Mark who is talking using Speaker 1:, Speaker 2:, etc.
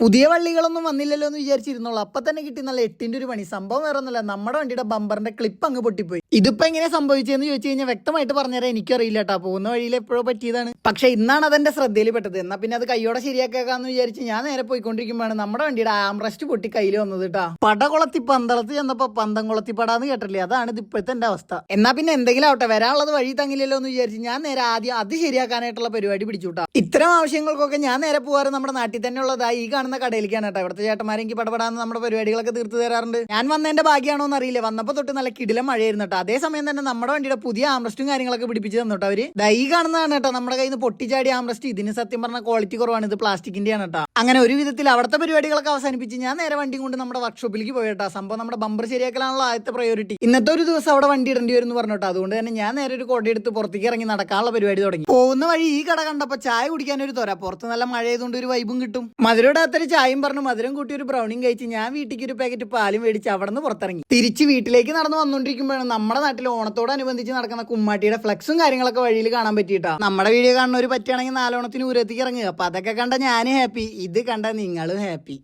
Speaker 1: പുതിയ വള്ളികളൊന്നും വന്നില്ലല്ലോ എന്ന് വിചാരിച്ചിരുന്നുള്ളൂ. അപ്പൊ തന്നെ കിട്ടി നല്ല 8ന്റെ ഒരു പണി. സംഭവം വേറെ ഒന്നുമല്ല, നമ്മുടെ വണ്ടിയുടെ ബമ്പറിന്റെ ക്ലിപ്പ് അങ്ങ് പൊട്ടിപ്പോയി. ഇതിപ്പോ എങ്ങനെ സംഭവിച്ചതെന്ന് ചോദിച്ചു കഴിഞ്ഞാൽ വ്യക്തമായിട്ട് പറഞ്ഞുതരാൻ എനിക്കറിയില്ല കേട്ടോ. പോകുന്ന വഴിയിൽ എപ്പോഴോ പറ്റിയതാണ്. പക്ഷെ ഇന്നാണ് അതെന്റെ ശ്രദ്ധയിൽ പെട്ടത്. എന്നാ പിന്നെ അത് കൈയോടെ ശരിയാക്കാന്ന് വിചാരിച്ച് ഞാൻ നേരെ പോയിക്കൊണ്ടിരിക്കുമ്പോഴാണ് നമ്മുടെ വണ്ടിയുടെ ആംറസ്റ്റ് പൊട്ടി കയ്യിൽ വന്നത് കേട്ടോ. പടകുളത്തി പന്തളത്ത് ചെന്നപ്പോ പന്തം കുളത്തി പടാന്ന് കേട്ടില്ലേ, അതാണ് ഇത് ഇപ്പോഴത്തെ എന്റെ അവസ്ഥ. എന്നാ പിന്നെ എന്തെങ്കിലും ആവട്ടെ, വരാനുള്ളത് വഴി തങ്ങില്ലല്ലോ എന്ന് വിചാരിച്ച് ഞാൻ നേരെ ആദ്യം അത് ശരിയാക്കാനായിട്ടുള്ള പരിപാടി പിടിച്ചുട്ടാ. ഇത്തരം ആവശ്യങ്ങൾക്കൊക്കെ ഞാൻ നേരെ പോകാറ് നമ്മുടെ നാട്ടിൽ തന്നെ ഉള്ളതായി ഈ കാണുന്ന കടയിലേക്കാണ് കേട്ടോ. ഇവിടുത്തെ ചേട്ടന്മാരെങ്കിൽ പടപെടാന്ന് നമ്മുടെ പരിപാടികളൊക്കെ തീർത്ത് തരാറുണ്ട്. ഞാൻ വന്നതിന്റെ ഭാഗ്യമാണോ എന്ന് അറിയില്ല, വന്നപ്പോ തൊട്ട് നല്ല കിടിലം മഴയായിരുന്നു കേട്ടോ. അതേസമയം തന്നെ നമ്മുടെ വണ്ടിയുടെ പുതിയ ആംറസ്റ്റും കാര്യങ്ങളൊക്കെ പിടിപ്പിച്ച് തന്നോട്ടോ അവര്. ഈ കാണുന്നതാണ് കേട്ടോ നമ്മുടെ കയ്യിൽ നിന്ന് പൊട്ടിച്ചാടി ആംറസ്റ്റ്. ഇതിന് സത്യം പറഞ്ഞ ക്വാളിറ്റി കുറവാണ്, ഇത് പ്ലാസ്റ്റിക്കിന്റെ ആണ് കേട്ടോ. അങ്ങനെ ഒരു വിധത്തിൽ അവിടുത്തെ പരിപാടികളൊക്കെ അവസാനിപ്പിച്ച് ഞാൻ നേരെ വണ്ടി കൊണ്ട് നമ്മുടെ വർക്ക്ഷോപ്പിലേക്ക് പോയിട്ടാ. സംഭവം നമ്മുടെ ബമ്പർ ശരിയാക്കലാണല്ലോ ആദ്യത്തെ പ്രയോറിറ്റി. ഇന്നത്തെ ഒരു ദിവസം അവിടെ വണ്ടി ഇടേണ്ടി വരും എന്ന് പറഞ്ഞോട്ടോ. അതുകൊണ്ട് തന്നെ ഞാൻ നേരെ ഒരു കൊട എടുത്ത് പുറത്തേക്ക് ഇറങ്ങി നടക്കാനുള്ള പരിപാടി തുടങ്ങി. പോകുന്ന വഴി ഈ കട കണ്ടപ്പോ ചായ കുടിക്കാൻ ഒരു തൊര. പുറത്ത് നല്ല മഴ ആയതുകൊണ്ട് ഒരു വൈബും കിട്ടും. മധുരടാത്തൊരു ചായയും പറഞ്ഞു മധുരം കൂട്ടി ഒരു ബ്രൗണിയും കഴിച്ച് ഞാൻ വീട്ടിലേക്ക് ഒരു പാക്കറ്റ് പാലും മേടിച്ച് അവിടെ നിന്ന് പുറത്തിറങ്ങി. തിരിച്ച് വീട്ടിലേക്ക് നടന്നു വന്നുകൊണ്ടിരിക്കുമ്പോഴാണ് നമ്മുടെ നാട്ടിൽ ഓണത്തോടനുബന്ധിച്ച് നടക്കുന്ന കുമ്മാട്ടിയുടെ ഫ്ലെക്സും കാര്യങ്ങളൊക്കെ വഴിയിൽ കാണാൻ പറ്റിയിട്ടാ. നമ്മുടെ വീഡിയോ കാണുന്ന ഒരു പറ്റുകയാണെങ്കിൽ 4 ഓണത്തിന് ഊരത്തേക്ക് ഇറങ്ങുക. അപ്പൊ അതൊക്കെ കണ്ട ഞാൻ ഹാപ്പി, ഇത് കണ്ട നിങ്ങളും ഹാപ്പി.